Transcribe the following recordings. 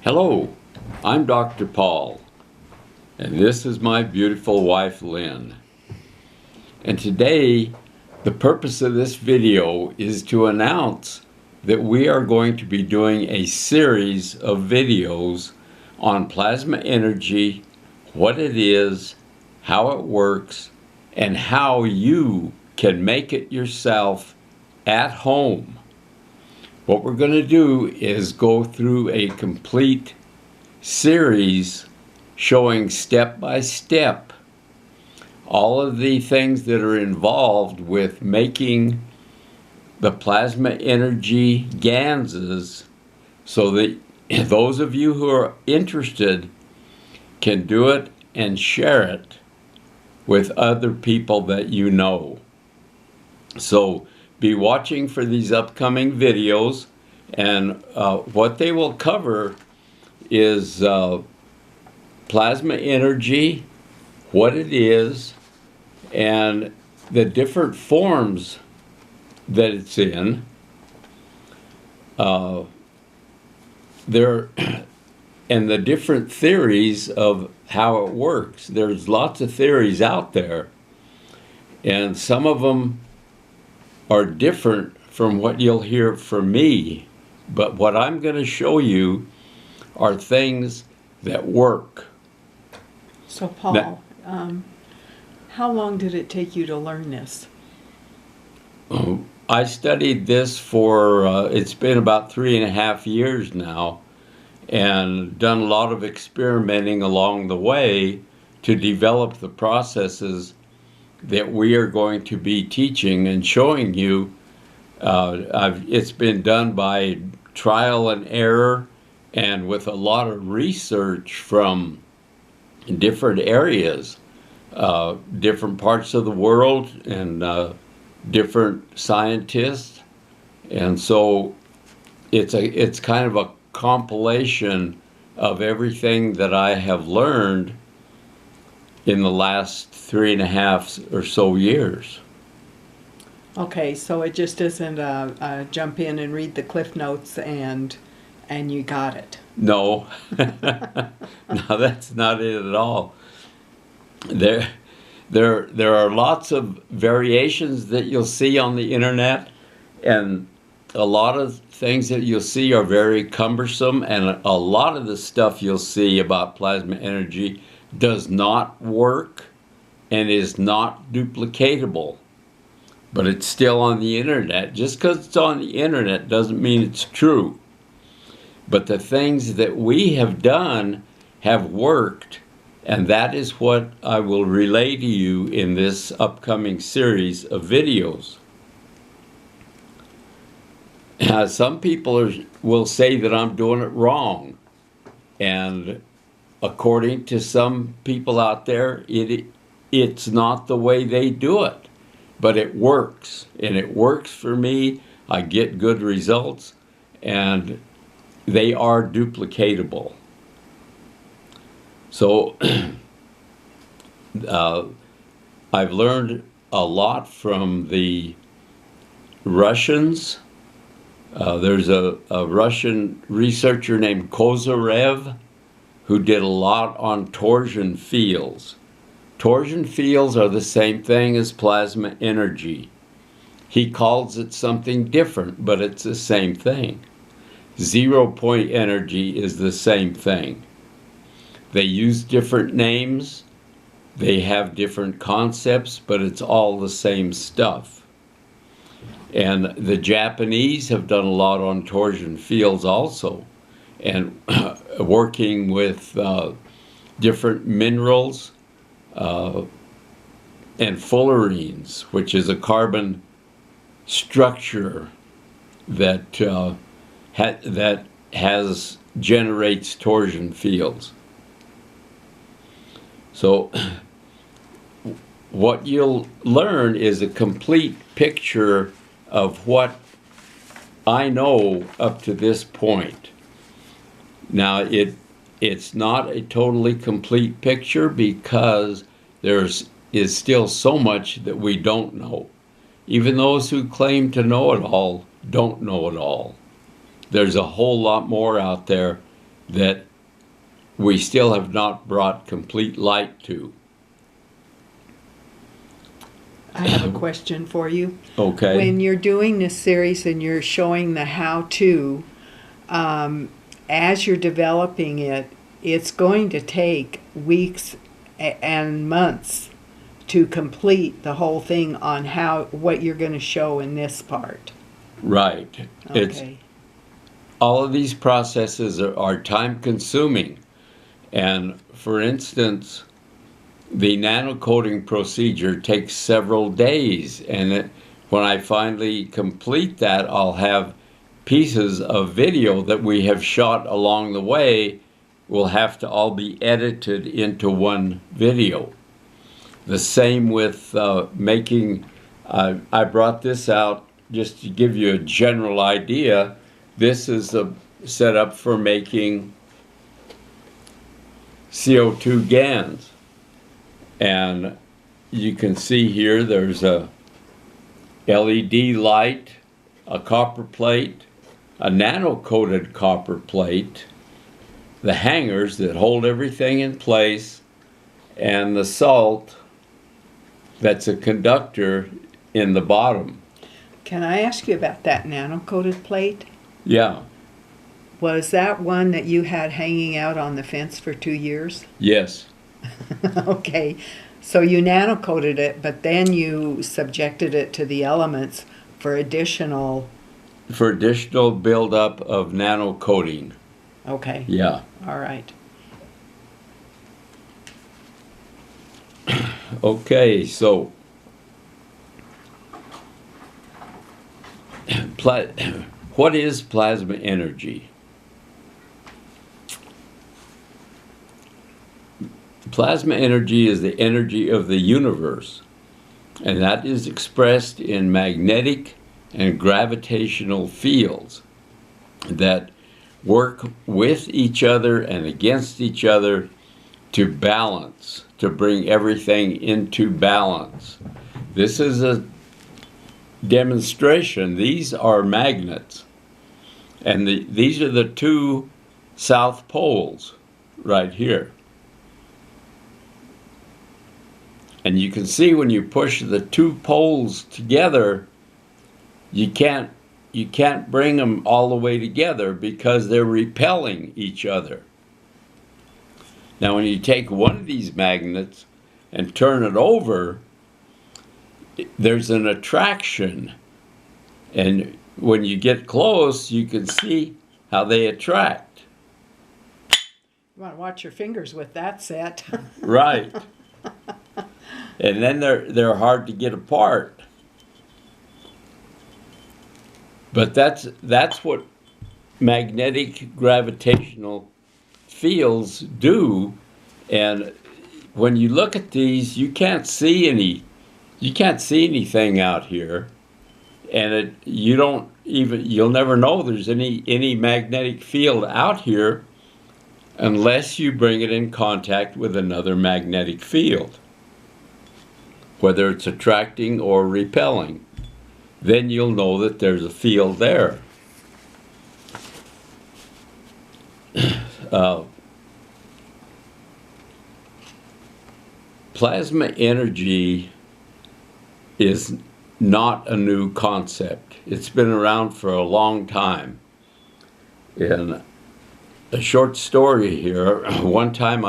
Hello, I'm Dr. Paul, and this is my beautiful wife, Lynn. And today, the purpose of this video is to announce that we are going to be doing a series of videos on plasma energy, what it is, how it works, and how you can make it yourself at home. What we're going to do is go through a complete series showing step by step all of the things that are involved with making the plasma energy Ganses, so that those of you who are interested can do it and share it with other people that you know. So be watching for these upcoming videos, and what they will cover is plasma energy, what it is, and the different forms that it's in. And the different theories of how it works. There's lots of theories out there, and some of them are different from what you'll hear from me, but what I'm going to show you are things that work. So Paul, how long did it take you to learn this? I studied this for, it's been about 3.5 years now, and done a lot of experimenting along the way to develop the processes that we are going to be teaching and showing you. It's been done by trial and error and with a lot of research from different areas, different parts of the world, and different scientists. And so it's kind of a compilation of everything that I have learned in the last 3.5 or so years. Okay, so it just isn't a jump in and read the Cliff Notes and you got it. No, no, that's not it at all. There are lots of variations that you'll see on the internet, and a lot of things that you'll see are very cumbersome, and a lot of the stuff you'll see about plasma energy does not work and is not duplicatable. But it's still on the internet. Just because it's on the internet doesn't mean it's true. But the things that we have done have worked, and that is what I will relay to you in this upcoming series of videos. Some people will say that I'm doing it wrong, and according to some people out there, it's not the way they do it, but it works, and it works for me. I get good results, and they are duplicatable. So I've learned a lot from the Russians. There's a Russian researcher named Kozyrev who did a lot on torsion fields. Torsion fields are the same thing as plasma energy. He calls it something different, but it's the same thing. 0-point energy is the same thing. They use different names, they have different concepts, but it's all the same stuff. And the Japanese have done a lot on torsion fields also, and working with different minerals and fullerenes, which is a carbon structure that generates torsion fields. So what you'll learn is a complete picture of what I know up to this point. Now, it's not a totally complete picture because there is still so much that we don't know. Even those who claim to know it all don't know it all. There's a whole lot more out there that we still have not brought complete light to. I have a question for you. Okay. When you're doing this series and you're showing the how-to, as you're developing it, it's going to take weeks and months to complete the whole thing on what you're going to show in this part. Right. Okay. All of these processes are time consuming. And for instance, the nano-coating procedure takes several days. And when I finally complete that, I'll have pieces of video that we have shot along the way will have to all be edited into one video. The same with making, I brought this out just to give you a general idea. This is a setup for making CO2 Gans. And you can see here there's a LED light, a copper plate, a nano-coated copper plate, the hangers that hold everything in place, and the salt that's a conductor in the bottom. Can I ask you about that nano-coated plate? Yeah. Was that one that you had hanging out on the fence for 2 years? Yes. Okay. So you nano-coated it, but then you subjected it to the elements for additional... For additional buildup of nano-coating. Okay. Yeah. All right. Okay, so what is plasma energy? Plasma energy is the energy of the universe, and that is expressed in magnetic and gravitational fields that work with each other and against each other to balance, to bring everything into balance. This is a demonstration. These are magnets, and these are the two south poles right here. And you can see when you push the two poles together, you can't bring them all the way together because they're repelling each other. Now when you take one of these magnets and turn it over, there's an attraction. And when you get close, you can see how they attract. You want to watch your fingers with that set. Right. And then they're hard to get apart. But that's what magnetic gravitational fields do. And when you look at these, you can't see anything out here, and you'll never know there's any magnetic field out here unless you bring it in contact with another magnetic field, whether it's attracting or repelling. Then you'll know that there's a field there. Plasma energy is not a new concept. It's been around for a long time. In a short story here, one time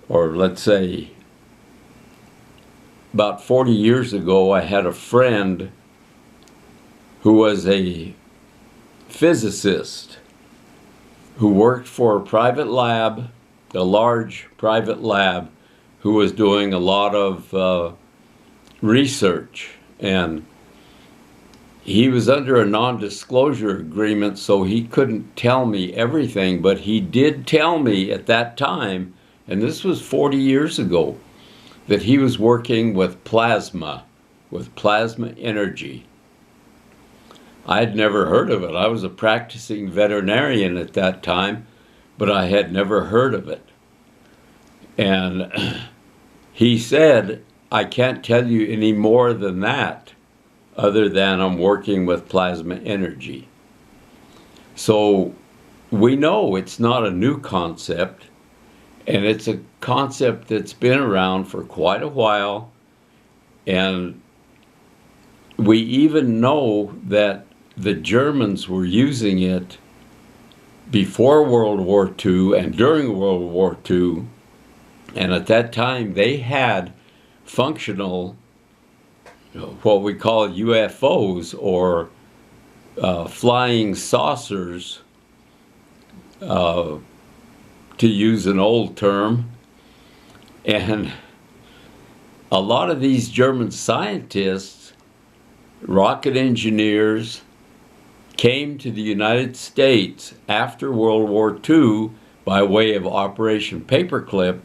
or let's say about 40 years ago, I had a friend who was a physicist who worked for a private lab, a large private lab, who was doing a lot of research. And he was under a non-disclosure agreement, so he couldn't tell me everything, but he did tell me at that time, and this was 40 years ago, that he was working with plasma energy. I had never heard of it. I was a practicing veterinarian at that time, but I had never heard of it. And he said, I can't tell you any more than that, other than I'm working with plasma energy. So we know it's not a new concept, and it's a concept that's been around for quite a while, and we even know that the Germans were using it before World War II and during World War II, and at that time they had functional, what we call UFOs, or flying saucers, to use an old term. And a lot of these German scientists, rocket engineers, came to the United States after World War II by way of Operation Paperclip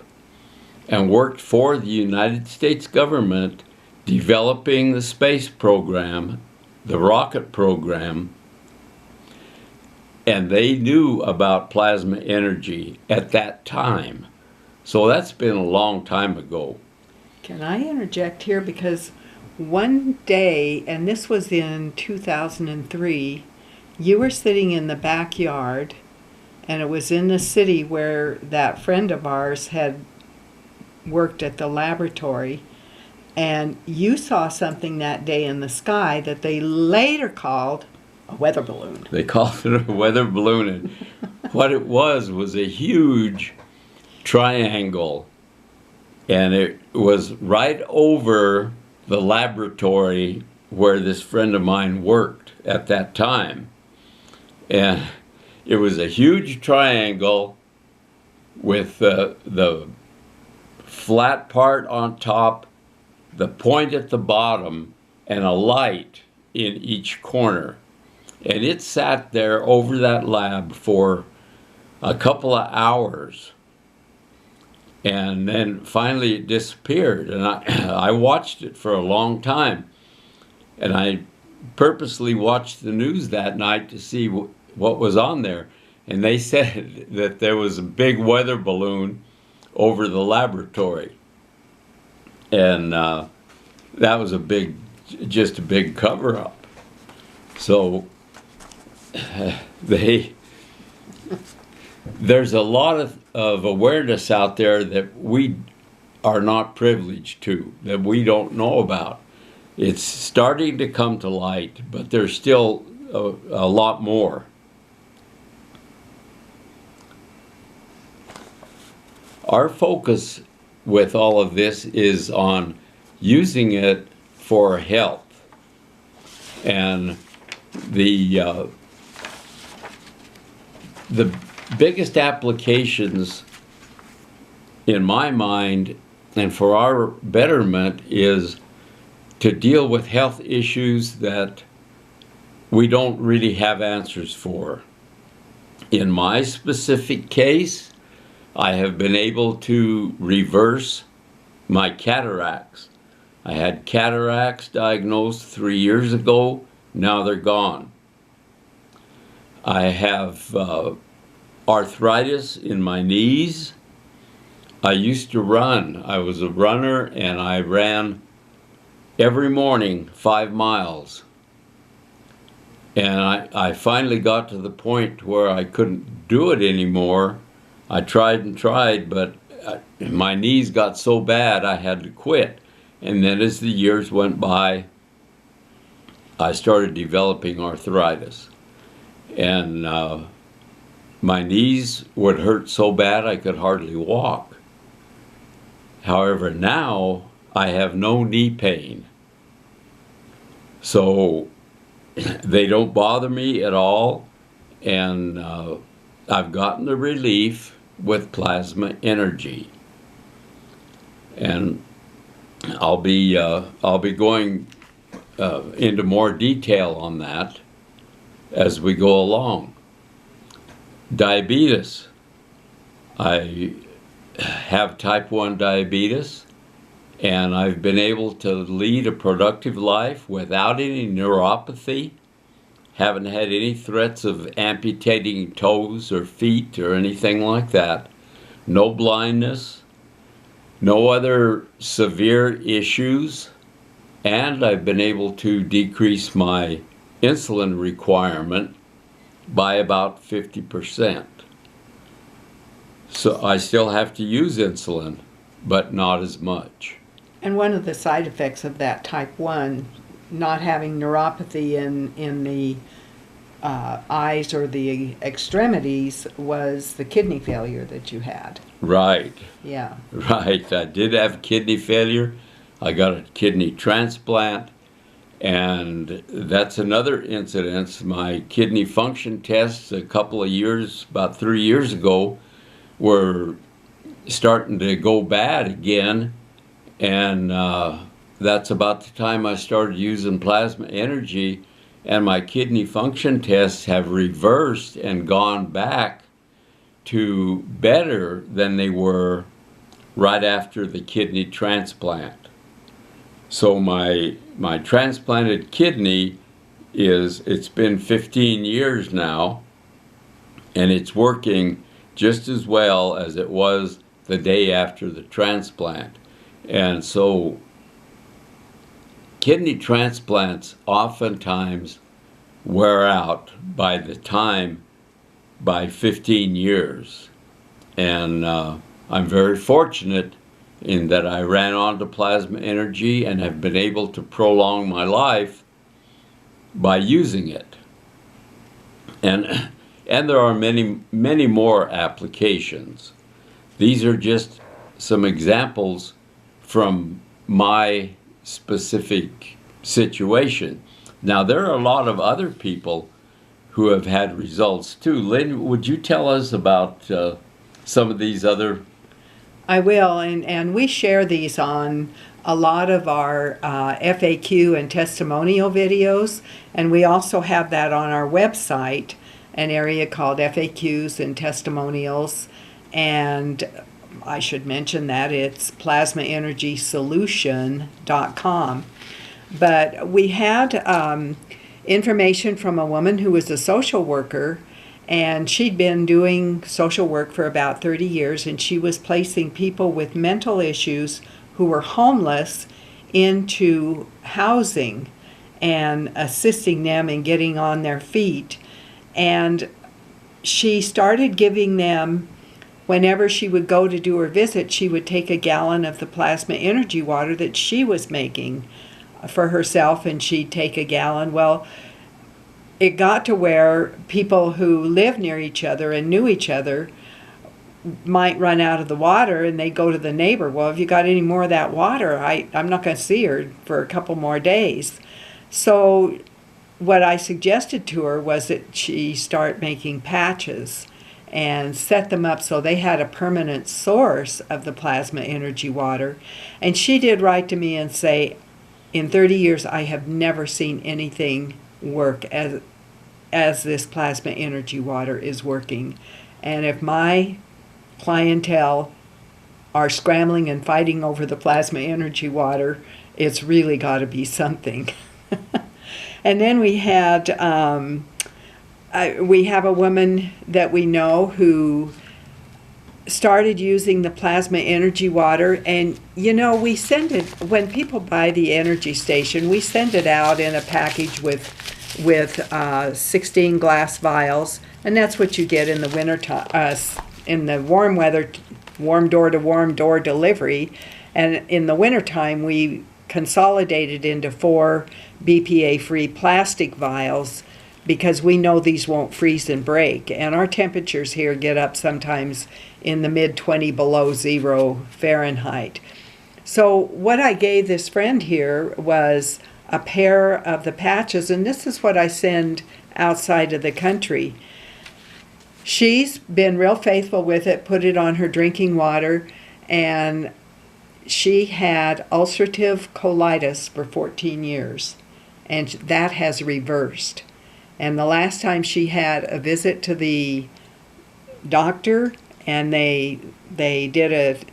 and worked for the United States government developing the space program, the rocket program, and they knew about plasma energy at that time. So that's been a long time ago. Can I interject here? Because one day, and this was in 2003, you were sitting in the backyard, and it was in the city where that friend of ours had worked at the laboratory, and you saw something that day in the sky that they later called a weather balloon. They called it a weather balloon, and what it was a huge triangle, and it was right over the laboratory where this friend of mine worked at that time. And it was a huge triangle with the flat part on top, the point at the bottom, and a light in each corner. And it sat there over that lab for a couple of hours. And then finally it disappeared. And I watched it for a long time. And I purposely watched the news that night to see what was on there. And they said that there was a big weather balloon over the laboratory. And that was just a big cover-up. So there's a lot of awareness out there that we are not privileged to, that we don't know about. It's starting to come to light, but there's still a lot more. Our focus with all of this is on using it for health. And the biggest applications in my mind and for our betterment is to deal with health issues that we don't really have answers for. In my specific case, I have been able to reverse my cataracts. I had cataracts diagnosed 3 years ago. Now they're gone. I have arthritis in my knees. I used to run. I was a runner, and I ran every morning 5 miles. And I finally got to the point where I couldn't do it anymore. I tried and tried, but my knees got so bad I had to quit. And then as the years went by, I started developing arthritis. And my knees would hurt so bad I could hardly walk. However, now I have no knee pain. So they don't bother me at all, and I've gotten the relief with plasma energy. And I'll be going into more detail on that as we go along. Diabetes. I have type 1 diabetes, and I've been able to lead a productive life without any neuropathy. Haven't had any threats of amputating toes or feet or anything like that. No blindness, no other severe issues, and I've been able to decrease my insulin requirement by about 50%. So I still have to use insulin, but not as much. And one of the side effects of that type 1, not having neuropathy in the eyes or the extremities, was the kidney failure that you had. Right. Yeah. Right. I did have kidney failure. I got a kidney transplant, and that's another incident. My kidney function tests a couple of years, about 3 years ago, were starting to go bad again, and that's about the time I started using plasma energy, and my kidney function tests have reversed and gone back to better than they were right after the kidney transplant. So my transplanted kidney it's been 15 years now, and it's working just as well as it was the day after the transplant. And so kidney transplants oftentimes wear out by 15 years. And I'm very fortunate in that I ran onto plasma energy and have been able to prolong my life by using it. And there are many, many more applications. These are just some examples from my specific situation. Now, there are a lot of other people who have had results too. Lynn, would you tell us about some of these other? I will, and we share these on a lot of our FAQ and testimonial videos, and we also have that on our website, an area called FAQs and testimonials, and I should mention that it's plasmaenergysolution.com. But we had information from a woman who was a social worker, and she'd been doing social work for about 30 years, and she was placing people with mental issues who were homeless into housing and assisting them in getting on their feet. And she started giving them, whenever she would go to do her visit, she would take a gallon of the plasma energy water that she was making for herself, and she'd take a gallon. Well, it got to where people who lived near each other and knew each other might run out of the water, and they'd go to the neighbor, well, have you got any more of that water? I'm not going to see her for a couple more days. So what I suggested to her was that she start making patches and set them up so they had a permanent source of the plasma energy water. And she did write to me and say, in 30 years, I have never seen anything work as this plasma energy water is working. And if my clientele are scrambling and fighting over the plasma energy water, it's really got to be something. And then we have a woman that we know who started using the plasma energy water, and we send it, when people buy the energy station, we send it out in a package with 16 glass vials, and that's what you get in the winter time, in the warm weather, warm door to warm door delivery. And in the wintertime, we consolidated into 4 BPA-free plastic vials because we know these won't freeze and break. And our temperatures here get up sometimes in the mid-20 below 0 Fahrenheit. So what I gave this friend here was a pair of the patches, and this is what I send outside of the country. She's been real faithful with it, put it on her drinking water, and she had ulcerative colitis for 14 years, and that has reversed. And the last time she had a visit to the doctor, and they did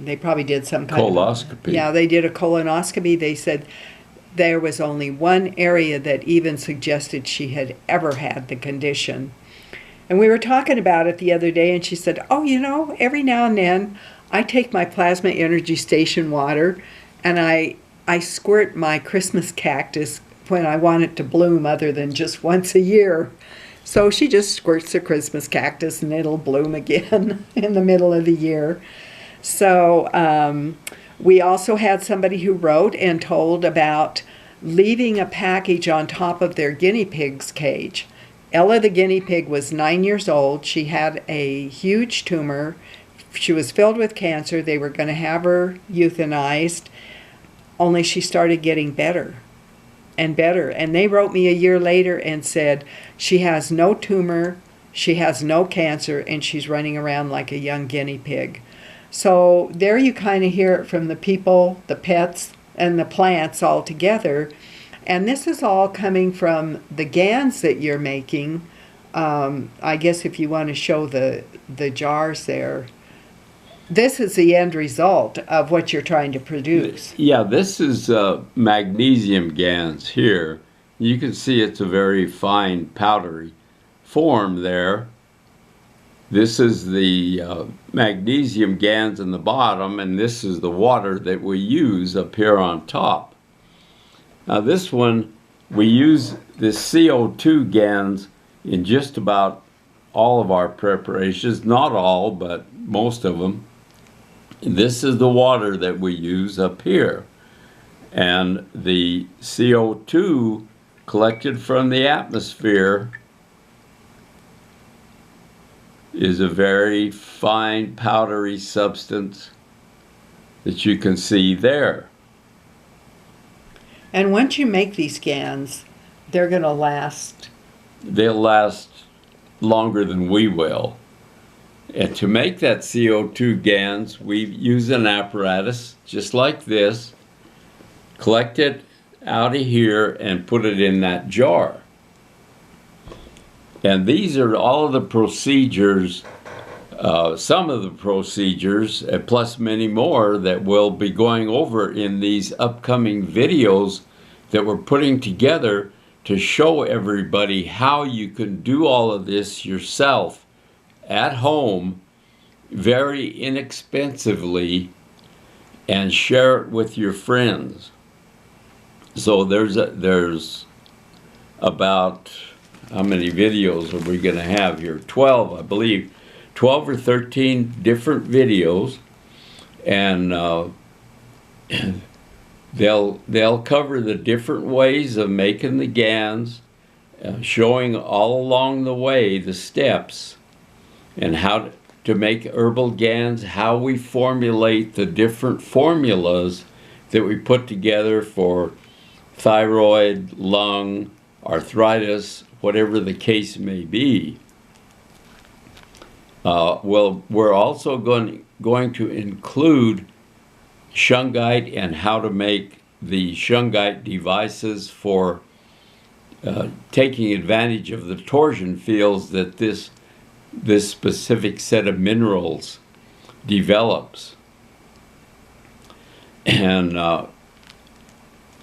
they probably did some kind coloscopy. Yeah, they did a colonoscopy. They said there was only one area that even suggested she had ever had the condition. And we were talking about it the other day, and she said, oh, every now and then I take my plasma energy station water and I squirt my Christmas cactus when I want it to bloom other than just once a year. So she just squirts the Christmas cactus and it'll bloom again in the middle of the year. So we also had somebody who wrote and told about leaving a package on top of their guinea pig's cage. Ella the guinea pig was 9 years old. She had a huge tumor. She was filled with cancer. They were going to have her euthanized, only she started getting better and better. And they wrote me a year later and said she has no tumor, she has no cancer, and she's running around like a young guinea pig. So there you kind of hear it from the people, the pets, and the plants all together. And this is all coming from the Gans that you're making. I guess if you want to show the jars there, this is the end result of what you're trying to produce. Yeah, this is magnesium Gans here. You can see it's a very fine powdery form there. This is the magnesium Gans in the bottom, and this is the water that we use up here on top. Now this one, we use this CO2 Gans in just about all of our preparations, not all, but most of them. This is the water that we use up here. And the CO2 collected from the atmosphere is a very fine powdery substance that you can see there. And once you make these Gans, they're going to last. They'll last longer than we will. And to make that CO2 Gans, we use an apparatus just like this, collect it out of here and put it in that jar. And these are all of the procedures, some of the procedures, plus many more that we'll be going over in these upcoming videos that we're putting together to show everybody how you can do all of this yourself at home very inexpensively and share it with your friends. So there's about, how many videos are we going to have here? 12, I believe. 12 or 13 different videos, and they'll cover the different ways of making the Gans, showing all along the way the steps and how to make herbal Gans, how we formulate the different formulas that we put together for thyroid, lung, arthritis, whatever the case may be. Well, we're also going to include shungite and how to make the shungite devices for taking advantage of the torsion fields that this specific set of minerals develops. And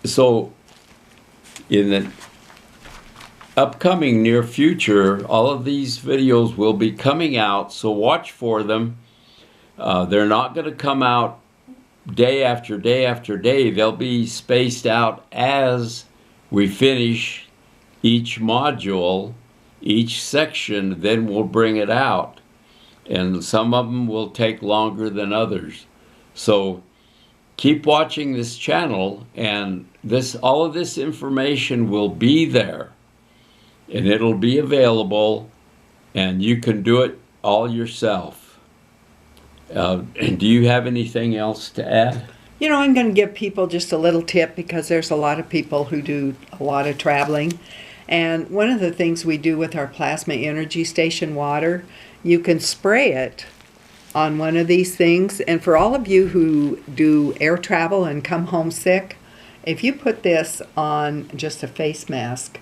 so in the upcoming near future, all of these videos will be coming out, so watch for them. They're not going to come out day after day after day. They'll be spaced out as we finish each module, each section, then we'll bring it out. And some of them will take longer than others. So keep watching this channel, and all of this information will be there. And it'll be available, and you can do it all yourself. And do you have anything else to add? You know, I'm going to give people just a little tip, because there's a lot of people who do a lot of traveling. And one of the things we do with our plasma energy station water, you can spray it on one of these things. And for all of you who do air travel and come home sick, if you put this on just a face mask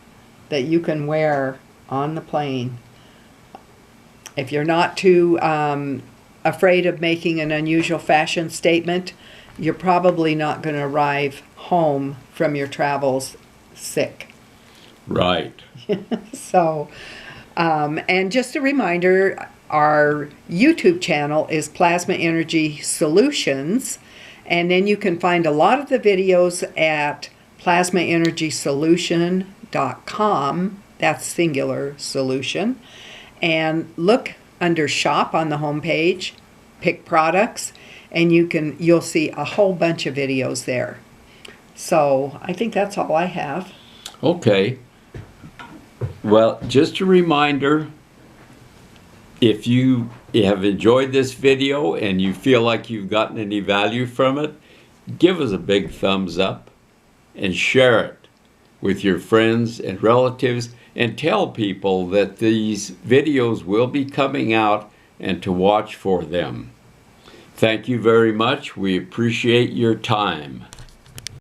that you can wear on the plane, if you're not too afraid of making an unusual fashion statement, you're probably not going to arrive home from your travels sick. Right. So, and just a reminder, our YouTube channel is Plasma Energy Solutions, and then you can find a lot of the videos at plasmaenergysolution.com. that's singular solution. And look under shop on the home page, pick products, and you'll see a whole bunch of videos there. So I think that's all I have. Okay. Well, just a reminder, if you have enjoyed this video and you feel like you've gotten any value from it, give us a big thumbs up and share it with your friends and relatives, and tell people that these videos will be coming out and to watch for them. Thank you very much. We appreciate your time.